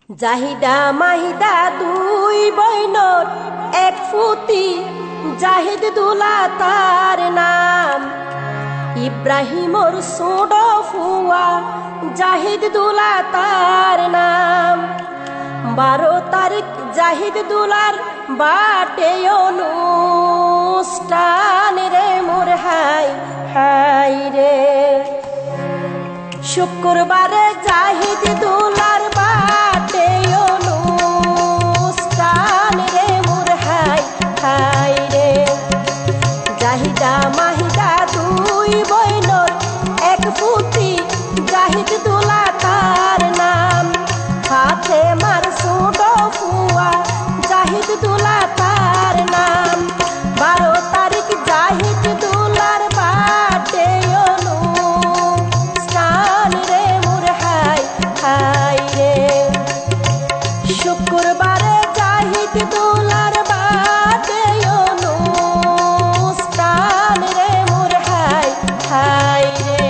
জাহিদা মাহিদা দুই বইনর এক ফুতি, জাহিদ দুলা তার নাম। ইব্রাহিমর ছোট ফুয়া, জাহিদ দুলা তার নাম। 12 তারিখ জাহিদ দুলার বাটে অনুষ্ঠান রে মোর হাই হাই রে। শুক্রবারে জাহিদ দুলার বাটে অনুষ্ঠান রে মোর হাই হাই রে। জাহিদা মাহিদা দুই বইনর এক পুতি, জাহিদ দুলা তার নাম। হাতে মার ছোট ফুয়া, জাহিদ দুলা তার নাম। 12 তারিখ জাহিদ দুলার বাটে অনুষ্ঠান রে মোর হাই হাই রে। শুক্রবারে জাহিদ দুলার বাটে অনুষ্ঠান রে মোর হাই হাই রে।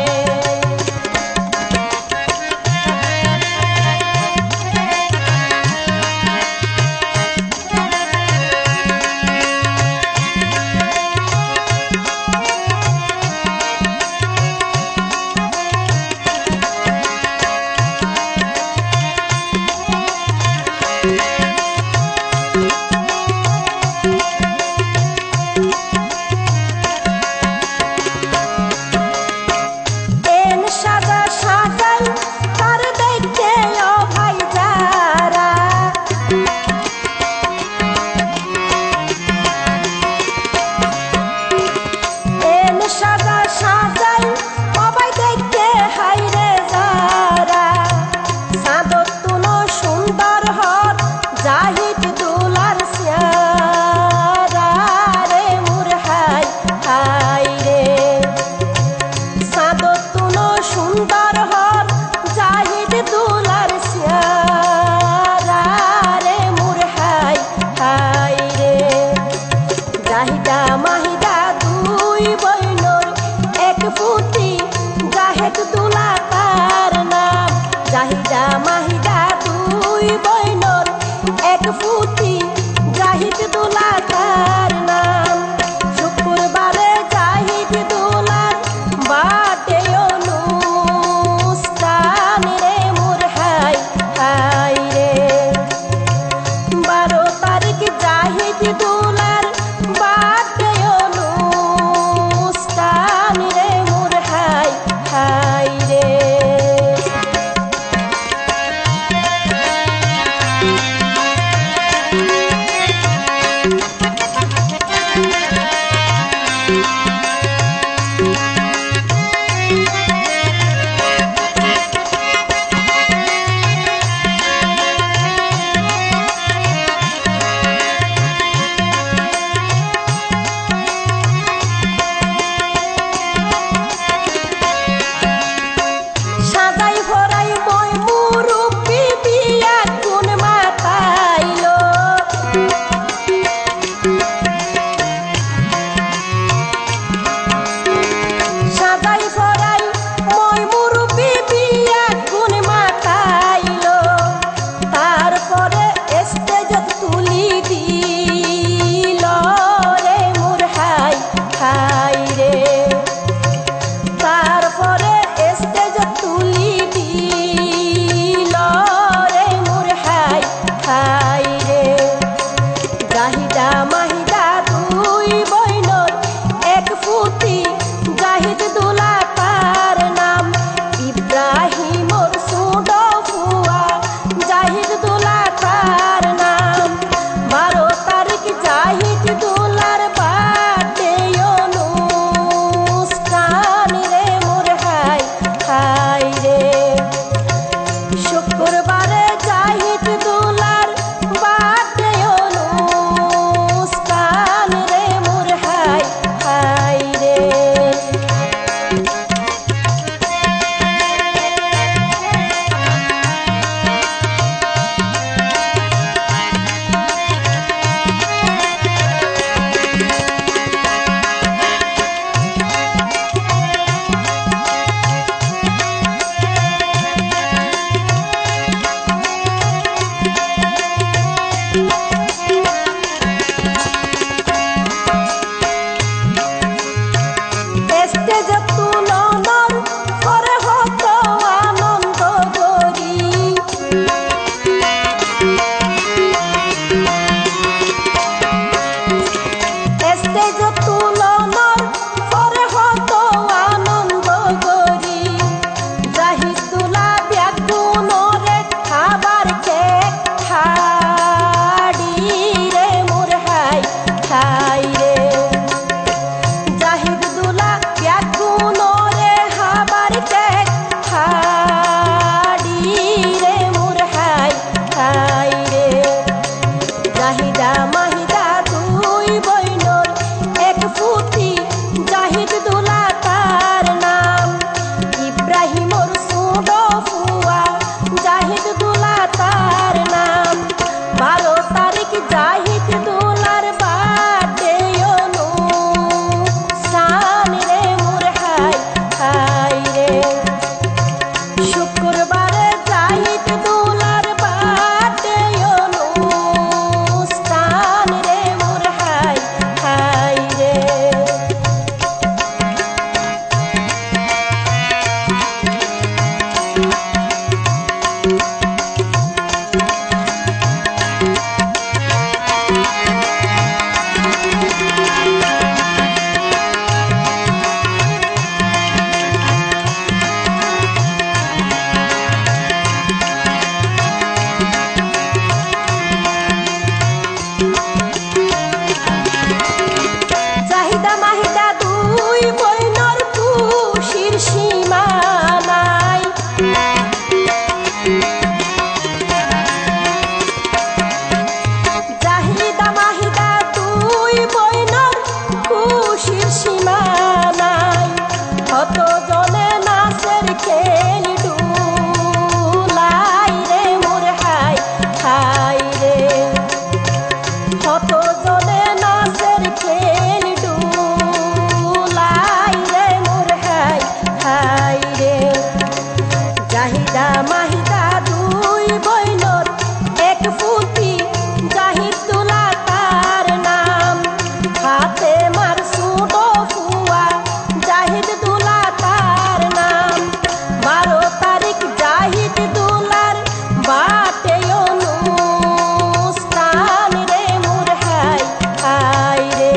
অনুষ্ঠান রে মোর হাই হাই রে।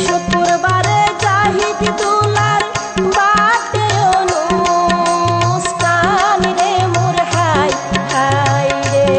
শুক্রবারে জাহিদ দুলার বাটে অনুষ্ঠান রে মোর হাই হাই রে।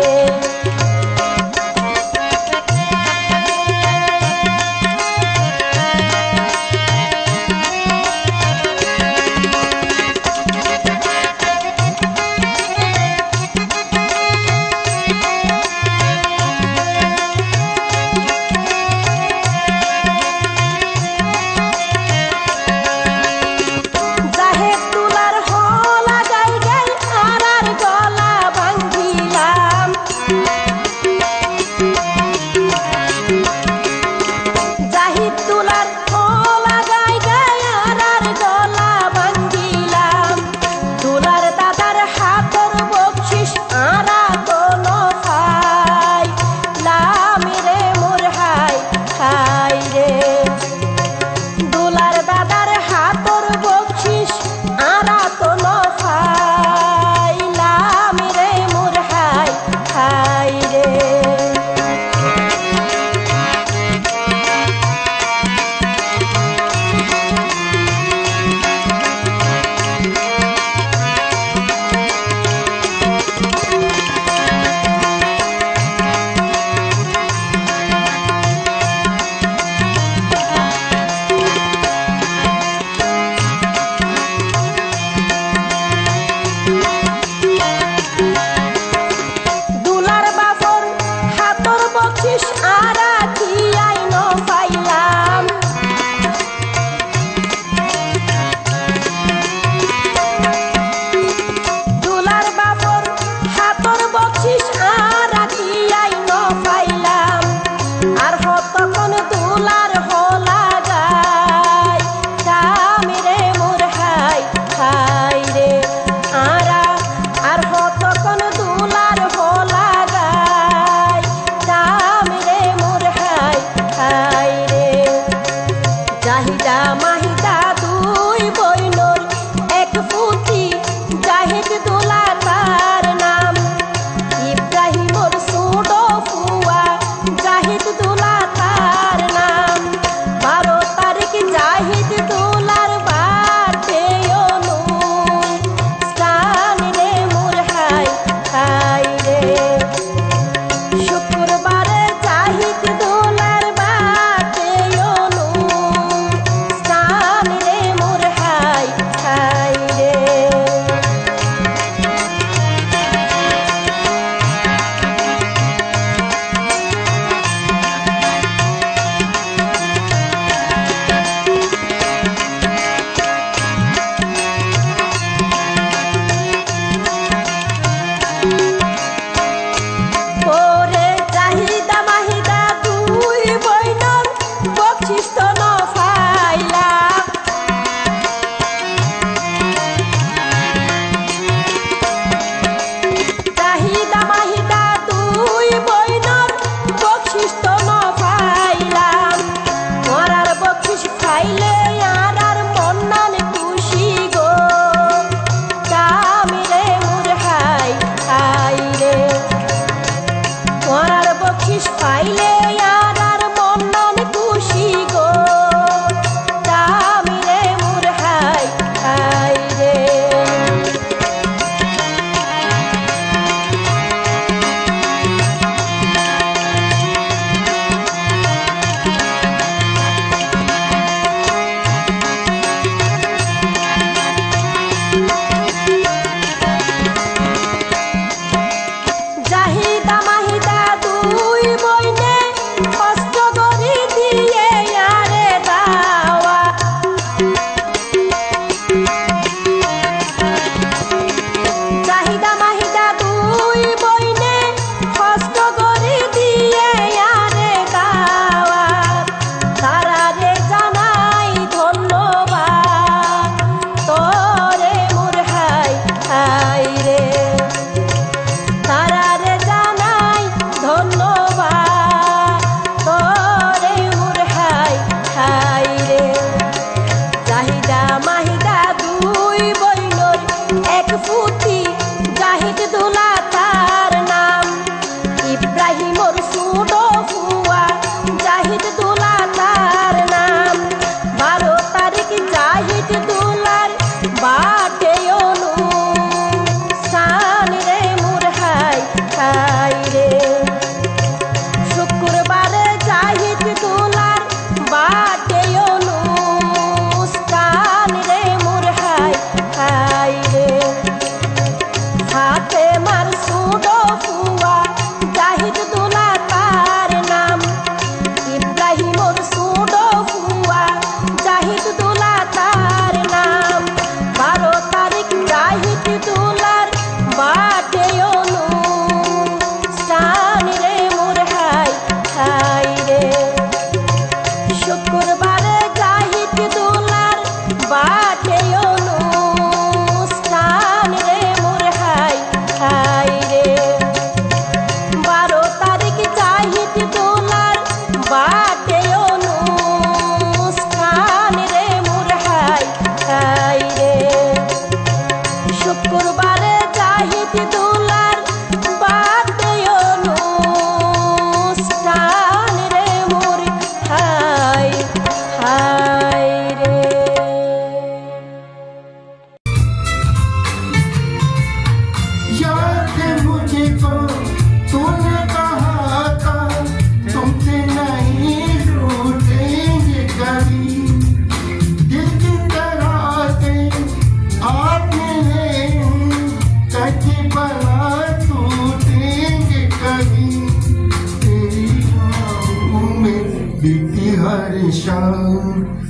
জাহিদা মাহিদা দুই বইনর এক পুতি জাহিদ দুলা তার নাম।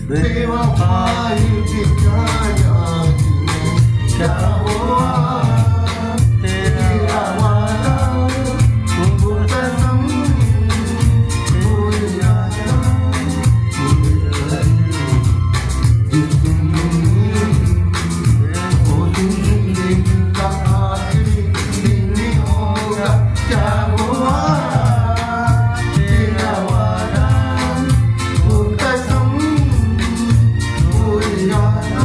बेवफाई दिखाया क्या हुआ तेरा वादा वो कसम भूल जाना वो जिंदगी का आखिरी दिन होगा क्या हुआ तेरा वादा वो कसम भूल जाना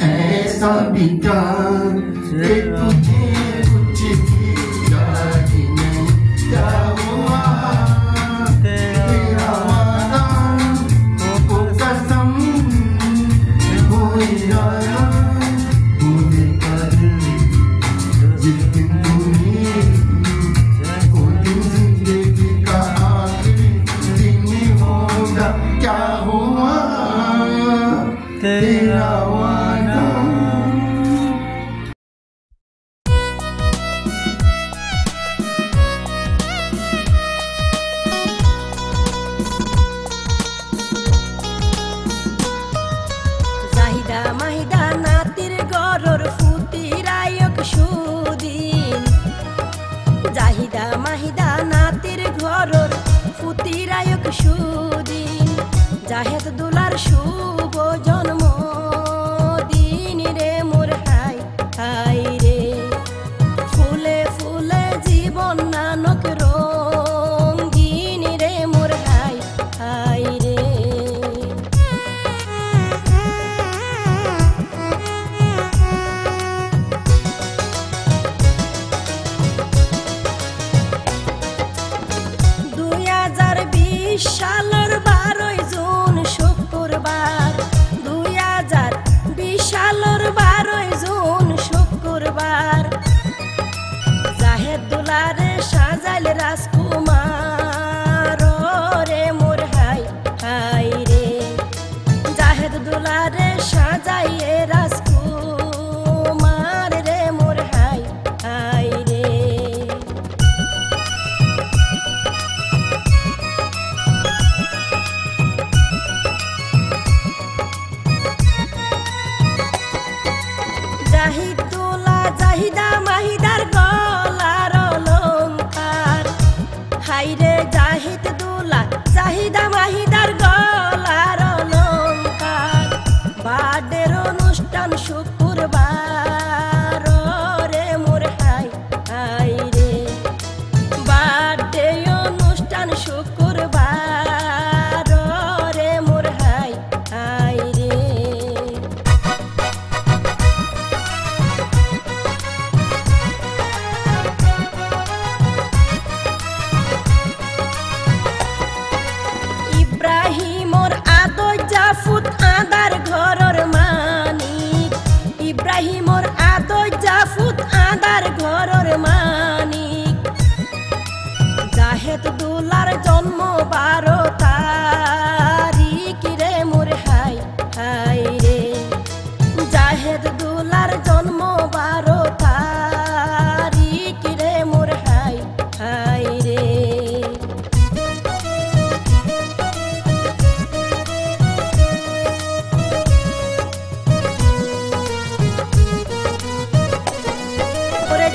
ऐसा बिका तुझे कुछ भी याद नहीं क्या हुआ तेरा वादा वो कसम भूल जाना भूले कर जिस दिन तुम्हें वो दिन जिंदगी का आखिरी दिन होगा क्या हुआ तेरा वादा জাহিদা মাহিদা নাতির গরর ফুতিরায়ক সুদিন জাহিদা মাহিদা নাতির ঘরর ফুতিরায়ক সুদিন জাহেদ দুলার শুভ জন্ম দিন রে মোর হাই হাই রে ফুলে ফুলে জীবন নানক রঙিন রে মোর হাই হাই রে সালের 12 জুন শুক্রবার 2020 সালের 12 জুন শুক্রবার জাহেদ দুলারে সাজাইল রাজকুমার রে মোর হাই হাই রে জাহেদ দুলারে সাজাইয়ে রাজকুমার রে মোর হাই হাই রে জাহিদা মাহিদার গলার অলংকার হাইরে জাহিদ দুলা জাহিদা মাহিদার গলার অলংকার বার্থডের অনুষ্ঠান শুক্রবার রে মোর হাই হাই রে বার্থডে অনুষ্ঠান শুক্রবার রে মোর হাই হাই রে ইব্রাহিমর আদর জাফুত আদার ঘরর মানিক ইব্রাহিমর আদর জাফুত আদার ঘরর মানিক জাহেদ দুলার জন্ম 12 তারিখ রে মোর হাই হাই রে জাহেদ দুলার জন্ম 12 তারিখ রে মোর হাই হাই রে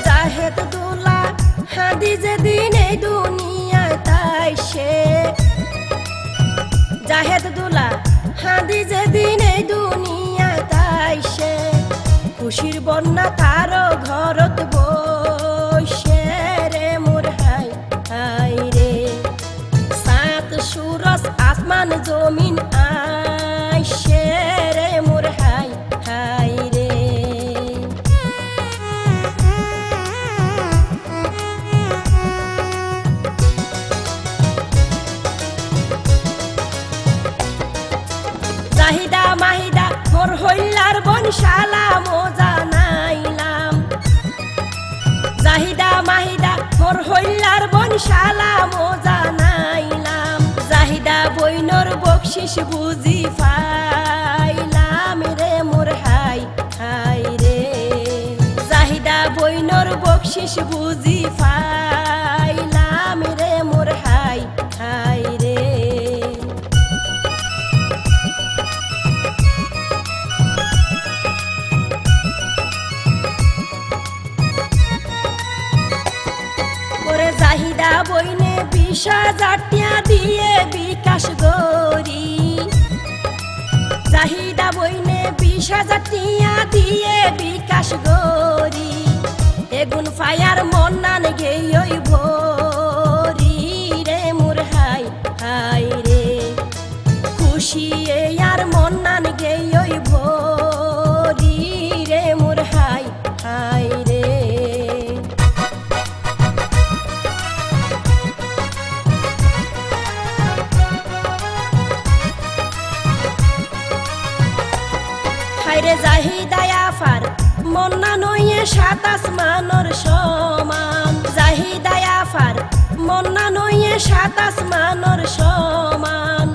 জাহেদ দুলা হাদি যেদিন এই দুনিয়ায় তাইসে জাহেদ দুলা হাদি যেদিন এই দুনিয়ায় তাইসে খুশির বন্যা তার ঘরত বসে হইলার বনশালা মজা নাইলাম জাহিদা মাহিদা মোর হইলার বনশালা মজা নাইলাম জাহিদা বইনর বকশিস বুঝি ফাইলাম রে মোর হাই হাই রে জাহিদা বইনর বকশিস বুঝি ফাইলাম রে মোর হাই হাই রে ওরে জাহিদা বইনে 20,000 টিয়া দিয়ে বিকাশ গরি জাহিদা বইনে 20,000 টিয়া দিয়ে বিকাশ গরি এগুন ফায়ার মন্নান গেই ভরি রে মোর হাই হাই রে খুশি আর মন্নান গেই ভরি রে মোর হাই হাই রে হাইরে জাহিদায় আফার মন্না নইয়ে 7 আসমানোর সমান জাহিদায় আফার মন্না নইয়ে 7 আসমানোর সমান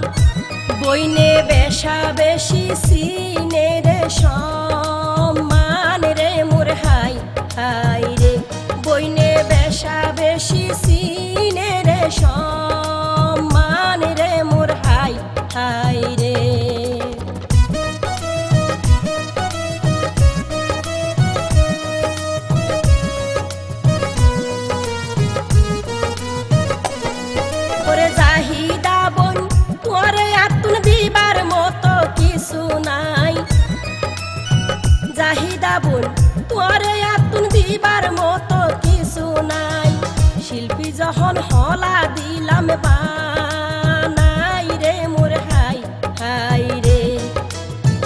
বইনে বেশা বেশি সিনে রে সম্মান রে মোর হাই হাই রে বইনে বেশা বেশি সিনে রে সম্মান রে মোর হাই হাই রে জাহিদা বোন তোরে আতুন দিবার মতো কিছু নাই জাহিদা বোন তোরে আতুন দিবার মতো কিছু নাই শিল্পী যখন হলা দিলাম বানাই রে মোর হাই হাই রে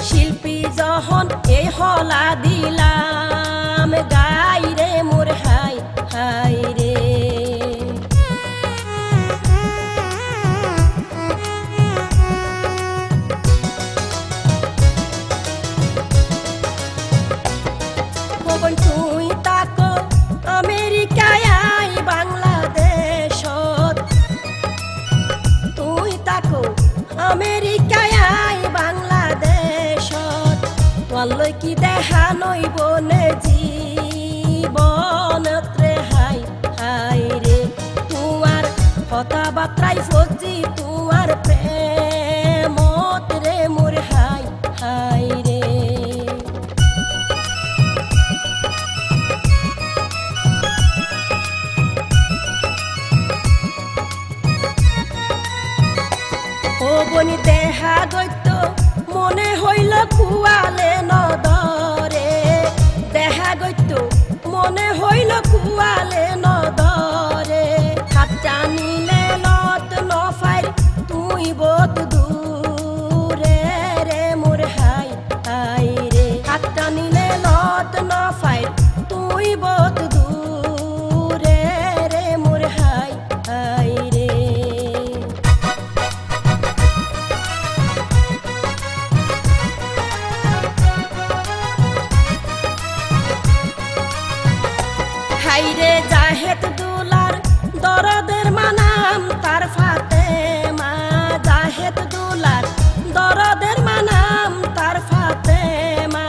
শিল্পী যখন এই হলা দিলাম গাই রে মোর হাই হাই রে তুই তাকো আমেরিকায় আই বাংলাদেশত তুই তাকো আমেরিকায় আই বাংলাদেশত তোলৈ কি দেখা নইব নে জীবনত রে হাই হাই রে তোমার কথা বার্তাই ফজি তোমার প্রেমত রে মোর হাই হাই রে ও বনি দেহা গইত মনে হইল কুয়ালে নদরে দেহা গইত মনে হইল কুয়ালে নদরে হাতটা নিলে নত নফাই তুই বোধ দূরে রে মোর হাই হাই রে হাতটা নিলে নত নফাই তুই বোধ দূরে রে মোর হাই হাই রে হাইরে জাহেদ দুলার দরদের মানাম তার ফাতেমা জাহেদ দুলার দরদের মানাম তার ফাতেমা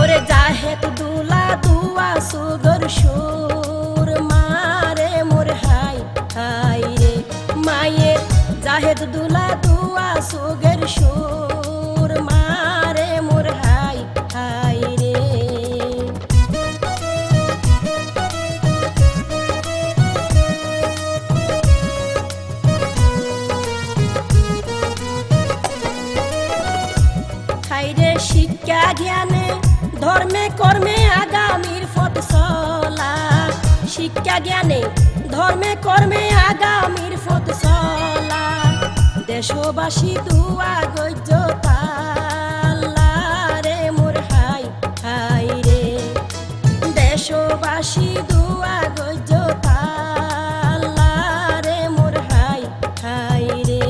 ওরে জাহেদ দুলা দুয়া সুগর সুর মারে মোর হাই হাই রে মায়ের জাহেদ দুলা দুয়া সুগর সুর মারে মোর হাই হাই রে শিক্ষা জ্ঞানে ধর্মে কর্মে আগামীর পথ চলা শিক্ষা জ্ঞানে ধর্মে কর্মে আগামীর পথ চলা দেশবাসী দুয়া গজ্জতা রে মোর হাই হাই রে দেশবাসী দুয়া গজ্জতা রে মোর হাই হাই রে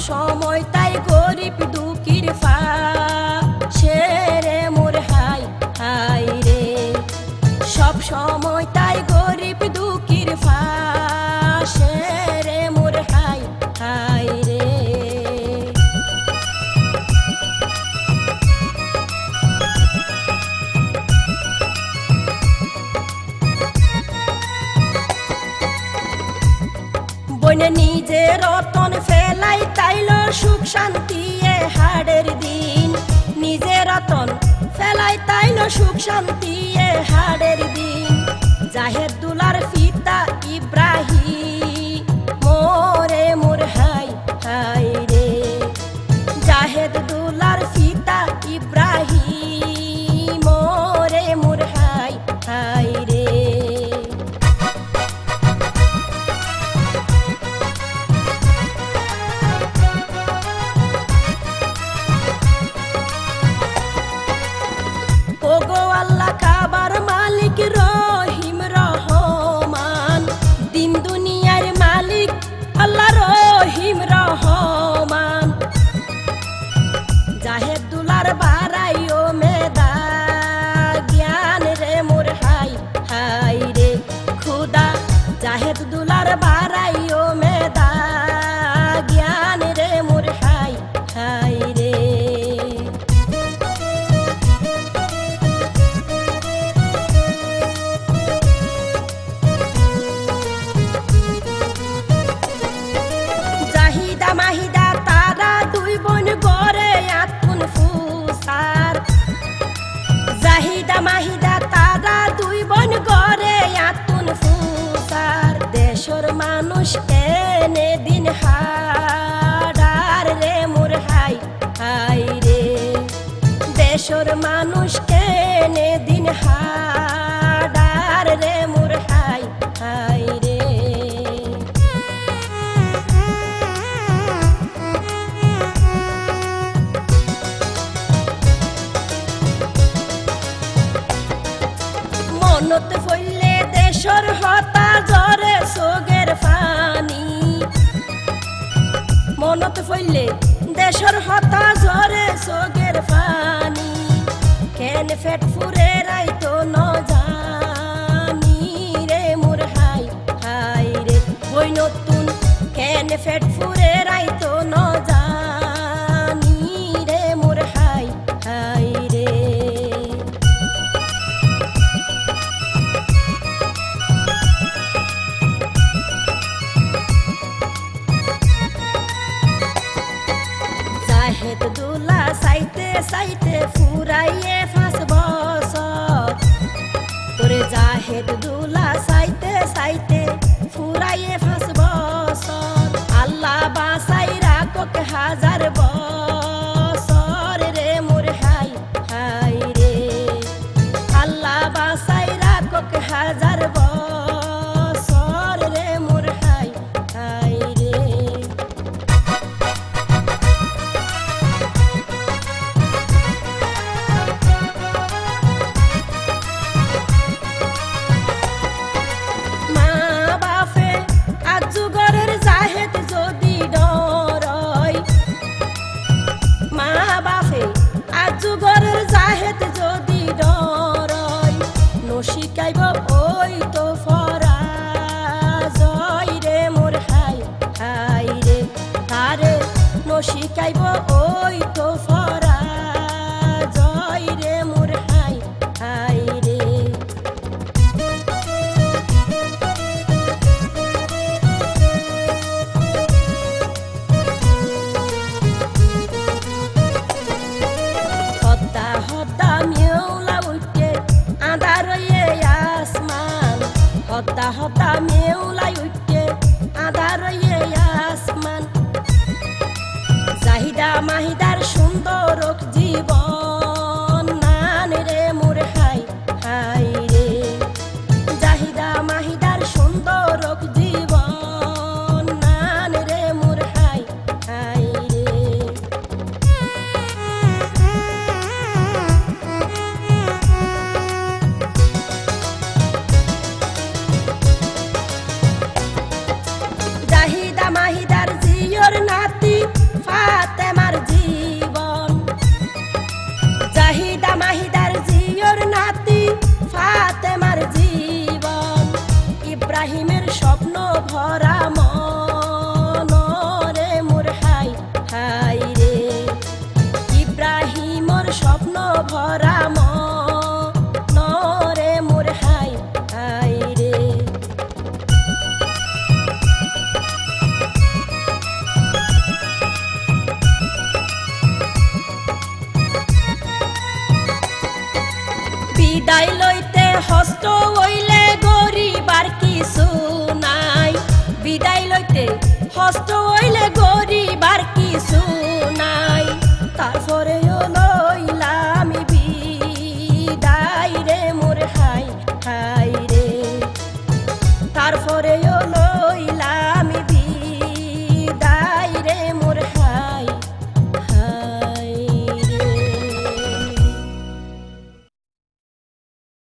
সময় তাই গরিব দুঃখীর পাশে রে মোর হাই হাই রে সব সময় তাই গরিব দুঃখীর পাশে রে মোর হাই হাই রে বনে নিজে রতন ফেলাই তাইল সুখ শান্তি এ হাড়ের দিন নিজে রতন ফেলাই তাইল সুখ শান্তি এ হাড়ের দিন জাহেদ দুলার পিতা ইব্রাহিম মোরে মোর হাই হাই রে জাহেদ দুলার পিতা ইব্রাহিম মোরে মোর হাই হাই রে ওগো আল্লাহ কাবার মালিক রহিম রহমান দিন দুনিয়ার মালিক আল্লাহ রহিম রহমান জাহেদ দুলার বারাইও মেদা জ্ঞান রে মোর হাই হাই রে খুদা জাহেদ দুলার বারাইও মেদা জ্ঞান রে মোর হাই হাই রে মাহিদা তারা দুই বোন গড়ে আতুন ফুসার জাহিদা মাহিদা তারা দুই বোন গড়ে আতুন ফুসার দেশর মানুষ এনে দিন হাডার রে মোর হাই হাই রে দেশর মানুষ এনে দিন হাডার রে মোর হাই হাই রে মনত ফইলে দেশর হতা জরে সোগের ফানি মনত ফইলে দেশর হতা জরে সোগের ফানি কেন ফেট ফুরে রাইতো ন জানি রে মোর হাই হাই রে বই নতুন কেন ফেট ফুরে রাইতো ন জানি রে মোর হাই হাই রে জাহেদ দুলা সাইতে সাইতে ফুরাইয়ে 5 বছর ওরে জাহেদ দুলা সাইতে সাইতে ফুরাইয়ে 5 বছর আল্লাহ বাসাই রাখক 1000 বছর রে মোর হাই হাই রে আল্লাহ বাসাই রাখক 1000 বছর রে মোর হাই হাই রে যুগরের জাহেদ যদি ডরয় নশিকাইব ওই তো ফরাজয় রে মোর হাই হাই রে তারে নশিকাইব ওই তো ফরাজয় রে মোর হাই হাই রে হতা হতা মেউলাই উঠে আধার আসমান জাহিদা মাহিদার সুন্দর জীবন নান রে মোর হাই হাই রে জাহিদা মাহিদার সুন্দর জীবন নান রে মোর হাই হাই রে মাহিদার জিওর নাতি ইব্রাহিমের স্বপ্ন ভরা